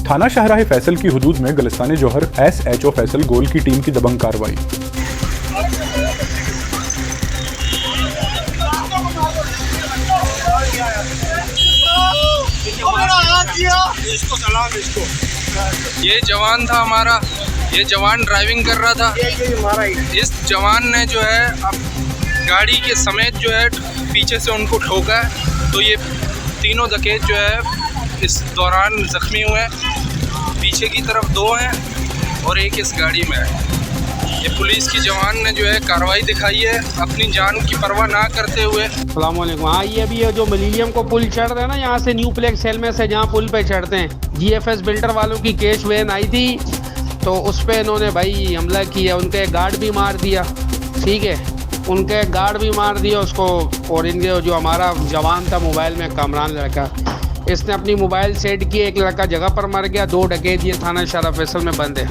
थाना शाहराह फैसल की हुदूद में गुलिस्तान जौहर SHO फैसल गोल की टीम की दबंग कार्रवाई। ये जवान था हमारा, ये जवान ड्राइविंग कर रहा था। इस जवान ने जो है अब गाड़ी के समेत जो है पीछे से उनको ठोका है, तो ये तीनों डकैत जो है इस दौरान ज़ख्मी हुए हैं। पीछे की तरफ 2 हैं और एक इस गाड़ी में है। ये पुलिस की जवान ने जो है कार्रवाई दिखाई है अपनी जान की परवाह ना करते हुए। अस्सलाम वालेकुम। हाँ, ये अभी जो मिलीनियम को पुल चढ़ रहे हैं ना, यहाँ से न्यू प्लेक्स सेल में से जहाँ पुल पे चढ़ते हैं, GFS बिल्डर वालों की कैश वैन आई थी, तो उस पर इन्होंने भाई हमला किया। उनके गार्ड भी मार दिया, ठीक है, उनके गार्ड भी मार दिया उसको। और इनके जो हमारा जवान था मोबाइल में, कामरान लड़का, इसने अपनी मोबाइल सेट की, एक लड़का जगह पर मर गया। 2 डकैत ये थाना शाहराह फैसल में बंद है।